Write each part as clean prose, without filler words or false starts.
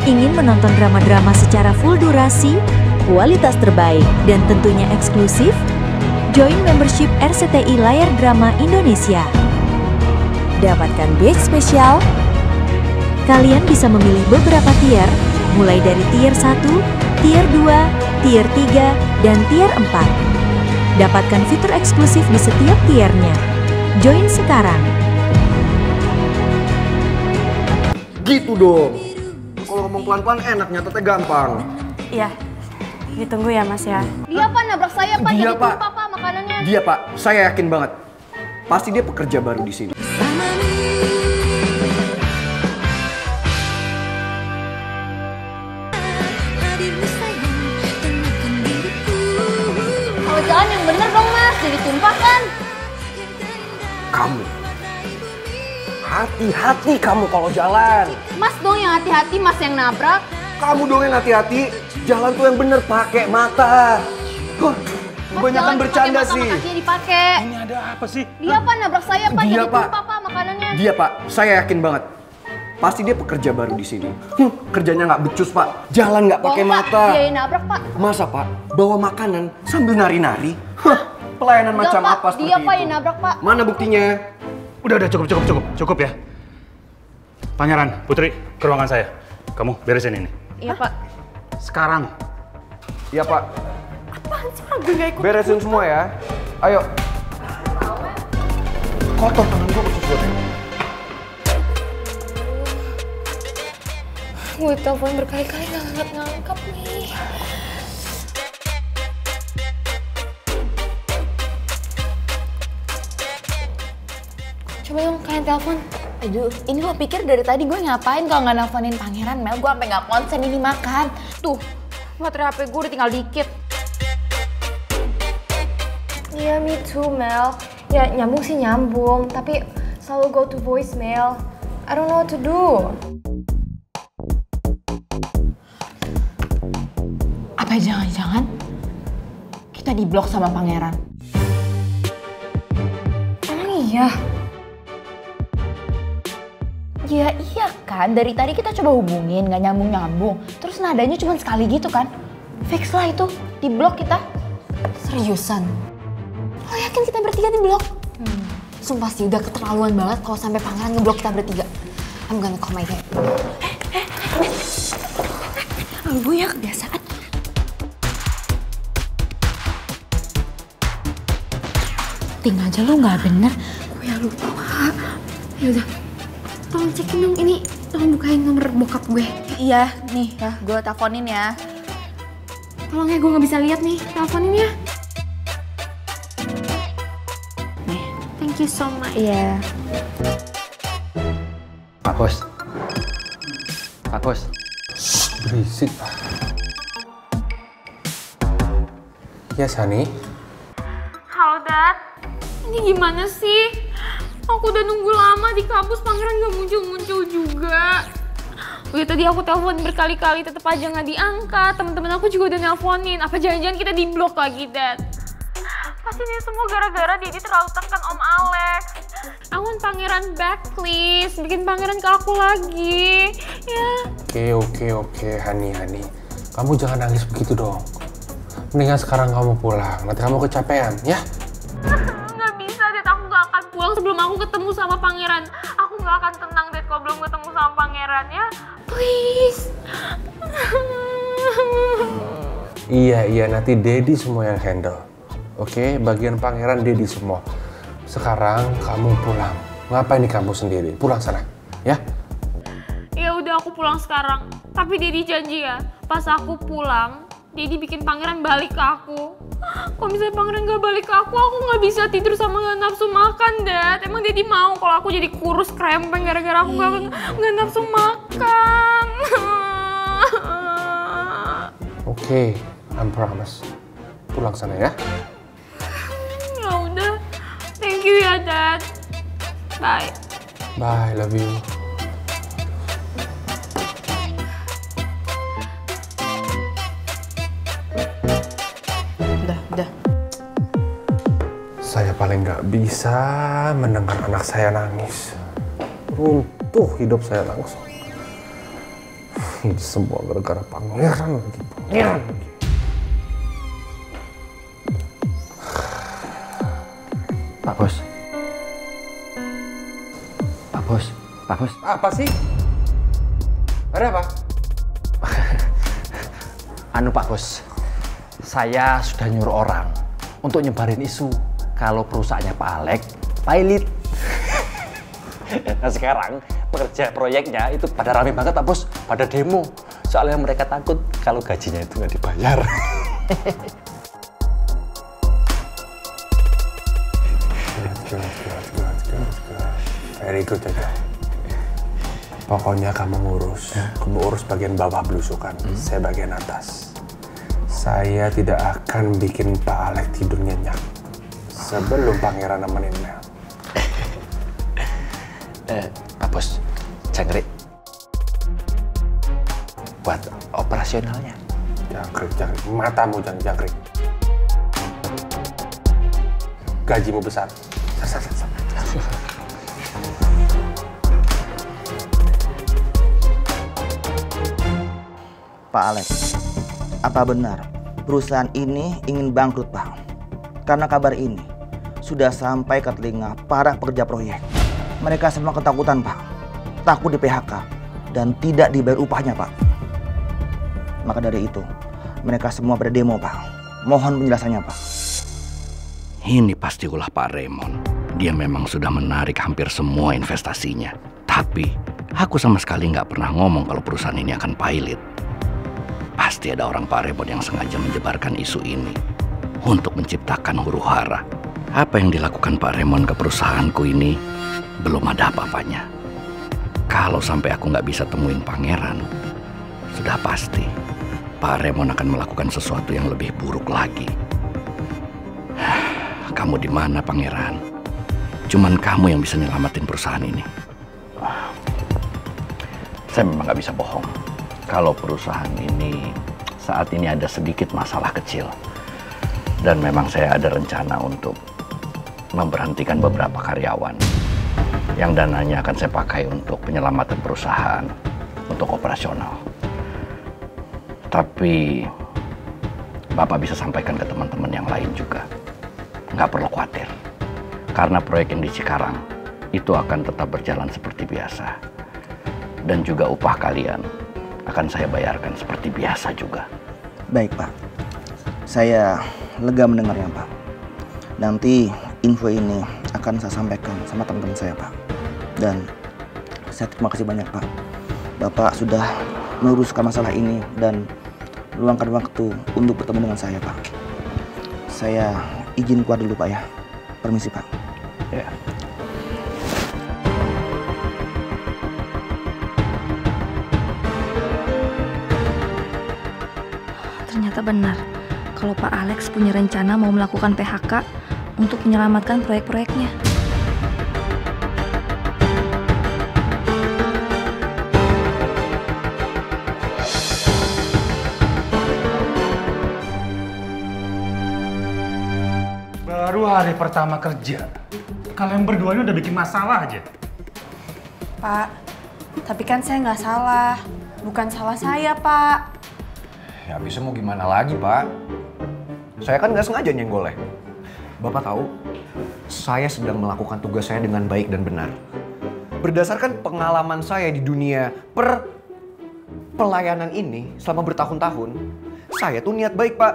Ingin menonton drama-drama secara full durasi, kualitas terbaik, dan tentunya eksklusif? Join membership RCTI Layar Drama Indonesia. Dapatkan batch spesial. Kalian bisa memilih beberapa tier, mulai dari tier 1, tier 2, tier 3, dan tier 4. Dapatkan fitur eksklusif di setiap tiernya. Join sekarang. Gitu dong. Kalau ngomong pelan-pelan enak, nyatetnya gampang. Iya, ditunggu ya Mas ya. Dia Pak nabrak saya Pak, Dia, jadi Pak. tumpah Pak makanannya. Dia Pak, saya yakin banget. Pasti dia pekerja baru di sini. Kalau jalan yang bener dong Mas, jadi tumpah kan. Kamu. Hati-hati kamu kalau jalan. Mas dong yang hati-hati, Mas yang nabrak. Kamu dong yang hati-hati. Jalan tuh yang bener, pakai mata. Huh, Mas kebanyakan jangan bercanda pakai mata, sih. Kakinya dipakai. Ini ada apa sih? Dia Pak nabrak saya Pak, Dia, jadi Pak. tumpah Pak makanannya. Dia Pak, saya yakin banget. Pasti dia pekerja baru di sini. Kerjanya nggak becus Pak. Jalan nggak pakai Bohong, Pak. mata. Dia yang nabrak Pak. Masa Pak, bawa makanan sambil nari-nari? Pelayanan Enggak, macam Pak. apa seperti Dia, Pak, itu? yang nabrak, Pak. Mana buktinya? Udah cukup ya. Pangeran, Putri, ke ruangan saya. Kamu beresin ini. Iya Pak. Sekarang. Iya Pak. Apaan sih Pak, gue gak ikut. Beresin semua ya. Ayo. Kotor tangan gue khusus buat ini. Gue telepon berkali-kali nggak ngangkat nih. Coba dong kalian telepon. Aduh, ini lo pikir dari tadi gue ngapain kalau nggak nelfonin pangeran Mel? Gue sampai nggak konsen ini makan. Tuh, baterai HP gue udah tinggal dikit. Iya, me too, Mel. Ya, nyambung sih nyambung, tapi selalu go to voicemail. I don't know what to do. Apa jangan-jangan kita diblok sama pangeran? Emang iya? Ya iya kan, dari tadi kita coba hubungin, nggak nyambung-nyambung. Terus nadanya cuma sekali gitu kan? Fix lah itu, diblok kita. Seriusan? Lo yakin kita bertiga diblok? Sumpah sih udah keterlaluan banget kalau sampai pangeran ngeblok kita bertiga. I'm gonna call my dad. Lu ya kebiasaan. Tinggal aja lu nggak bener. Gue ya lupa, Pak. Yaudah, tolong cekin dong ini. Tolong bukain nomor bokap gue. Iya, nih ya, gue teleponin ya. Tolong ya, gue nggak bisa lihat nih. Teleponin ya. Nih. Thank you so much. Iya. Pak Bos. Pak Bos. Berisik, Pak. Ya, Sani. Halo Dad, ini gimana sih? Aku udah nunggu lama di kampus, pangeran gak muncul-muncul juga. Udah tadi aku telepon berkali-kali, tetep aja gak diangkat. Temen-temen aku juga udah nelponin. Apa jangan-jangan kita diblok lagi, Dad? Pasti ini semua gara-gara Didi terlalu tekan Om Alex. I want pangeran back, please. Bikin pangeran ke aku lagi. Ya. Oke, Hani. Kamu jangan nangis begitu dong. Mendingan sekarang kamu pulang, nanti kamu kecapean, ya? Nggak bisa, Dad. Aku nggak akan pulang sebelum aku ketemu sama pangeran. Aku nggak akan tenang, Dad, kalau belum ketemu sama pangeran, ya. Please. Iya, nanti Daddy semua yang handle. Oke, bagian pangeran Daddy semua. Sekarang kamu pulang. Ngapain di kampus sendiri? Pulang sana, ya? Ya udah, aku pulang sekarang. Tapi Dedi janji ya, pas aku pulang, Dedi bikin pangeran balik ke aku. Kalau misalnya pangeran gak balik ke aku nggak bisa tidur sama gak nafsu makan, Dad. Emang Dedi mau kalau aku jadi kurus krempeng gara-gara aku gak nafsu makan. Oke, I promise. Pulang sana ya. Ya udah, thank you ya, Dad. Bye. Bye, love you. Udah. Saya paling nggak bisa mendengar anak saya nangis. Runtuh hidup saya langsung. Semua gara-gara pangeran lagi. Pangeran lagi. Pak Bos. Pak Bos. Pak Bos. Apa sih? Ada apa? Pak Bos, saya sudah nyuruh orang untuk nyebarin isu kalau perusahaannya Pak Alex pilot. Nah sekarang pekerja proyeknya itu pada rame banget Pak Bos, pada demo. Soalnya mereka takut kalau gajinya itu nggak dibayar. Good. Very good, Tete. Pokoknya kamu urus bagian bawah belusukan, saya bagian atas. Saya tidak akan bikin Pak Alex tidur nyenyak sebelum pangeran nemenin Mel. Pak Bos, jangkrik buat operasionalnya. Jangkrik, matamu jangan jangkrik. Gajimu besar. Pak Alex, apa benar perusahaan ini ingin bangkrut, Pak? Karena kabar ini sudah sampai ke telinga para pekerja proyek. Mereka semua ketakutan, Pak. Takut di PHK dan tidak dibayar upahnya, Pak. Maka dari itu, mereka semua pada demo, Pak. Mohon penjelasannya, Pak. Ini pasti ulah Pak Raymond. Dia memang sudah menarik hampir semua investasinya. Tapi, aku sama sekali nggak pernah ngomong kalau perusahaan ini akan pilot. Pasti ada orang Pak Raymond yang sengaja menyebarkan isu ini untuk menciptakan huru-hara. Apa yang dilakukan Pak Raymond ke perusahaanku ini belum ada apa-apanya. Kalau sampai aku nggak bisa temuin pangeran, sudah pasti Pak Raymond akan melakukan sesuatu yang lebih buruk lagi. Kamu di mana, pangeran? Cuman kamu yang bisa nyelamatin perusahaan ini. Saya memang nggak bisa bohong. Kalau perusahaan ini saat ini ada sedikit masalah kecil. Dan memang saya ada rencana untuk memberhentikan beberapa karyawan. Yang dananya akan saya pakai untuk penyelamatan perusahaan, untuk operasional. Tapi Bapak bisa sampaikan ke teman-teman yang lain juga. Nggak perlu khawatir. Karena proyek yang di Cikarang itu akan tetap berjalan seperti biasa. Dan juga upah kalian akan saya bayarkan seperti biasa juga. Baik, Pak. Saya lega mendengarnya, Pak. Nanti info ini akan saya sampaikan sama teman-teman saya, Pak. Dan saya terima kasih banyak, Pak. Bapak sudah meluruskan masalah ini dan meluangkan waktu untuk bertemu dengan saya, Pak. Saya izin keluar dulu, Pak ya. Permisi, Pak. Ya. Ternyata benar kalau Pak Alex punya rencana mau melakukan PHK untuk menyelamatkan proyek-proyeknya. Baru hari pertama kerja, kalian berdua ini udah bikin masalah aja. Pak, tapi kan saya nggak salah. Bukan salah saya, Pak. Ya bisa mau gimana lagi, Pak? Saya kan nggak sengaja nyenggolnya. Bapak tahu, saya sedang melakukan tugas saya dengan baik dan benar. Berdasarkan pengalaman saya di dunia pelayanan ini selama bertahun-tahun, saya tuh niat baik, Pak.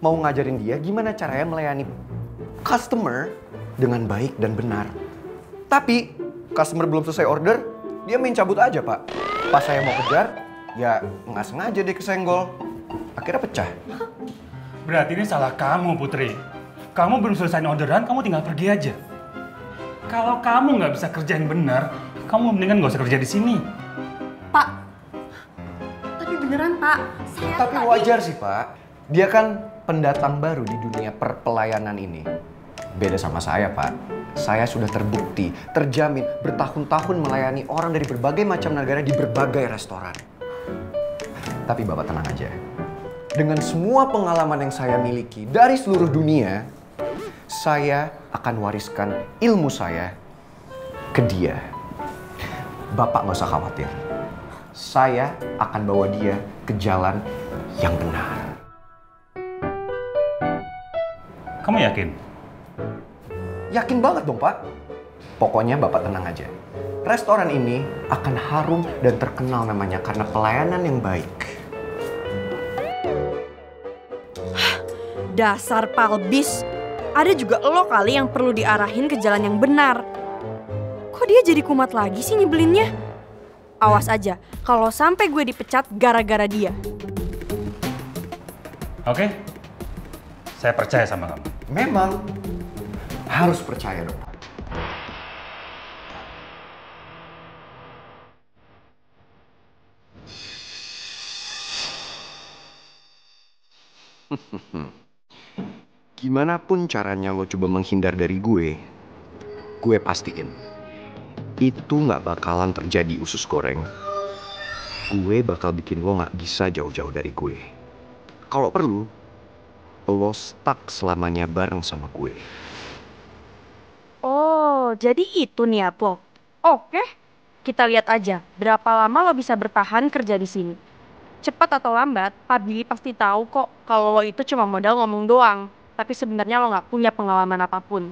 Mau ngajarin dia gimana caranya melayani customer dengan baik dan benar. Tapi, customer belum selesai order, dia main cabut aja, Pak. Pas saya mau kejar, ya nggak sengaja dia kesenggol. Akhirnya pecah. Berarti ini salah kamu, Putri. Kamu belum selesai orderan, kamu tinggal pergi aja. Kalau kamu nggak bisa kerjain benar, kamu mendingan nggak usah kerja di sini. Pak, tapi beneran, Pak. Tapi wajar sih, Pak. Dia kan pendatang baru di dunia perpelayanan ini. Beda sama saya, Pak. Saya sudah terbukti, terjamin, bertahun-tahun melayani orang dari berbagai macam negara di berbagai restoran. Tapi Bapak tenang aja. Dengan semua pengalaman yang saya miliki dari seluruh dunia, saya akan wariskan ilmu saya ke dia. Bapak nggak usah khawatir. Saya akan bawa dia ke jalan yang benar. Kamu yakin? Yakin banget dong, Pak. Pokoknya Bapak tenang aja. Restoran ini akan harum dan terkenal namanya karena pelayanan yang baik. Dasar palbis. Ada juga lo kali yang perlu diarahin ke jalan yang benar. Kok dia jadi kumat lagi sih nyebelinnya? Awas aja, kalau sampai gue dipecat gara-gara dia. Oke, saya percaya sama kamu. Memang harus percaya dong. Gimana pun caranya lo coba menghindar dari gue pastiin itu nggak bakalan terjadi usus goreng. Gue bakal bikin lo nggak bisa jauh-jauh dari gue. Kalau perlu, lo stuck selamanya bareng sama gue. Oh, jadi itu niat lo? Oke, kita lihat aja berapa lama lo bisa bertahan kerja di sini. Cepat atau lambat, Pak Billy pasti tahu kok kalau lo itu cuma modal ngomong doang. Tapi sebenarnya lo nggak punya pengalaman apapun.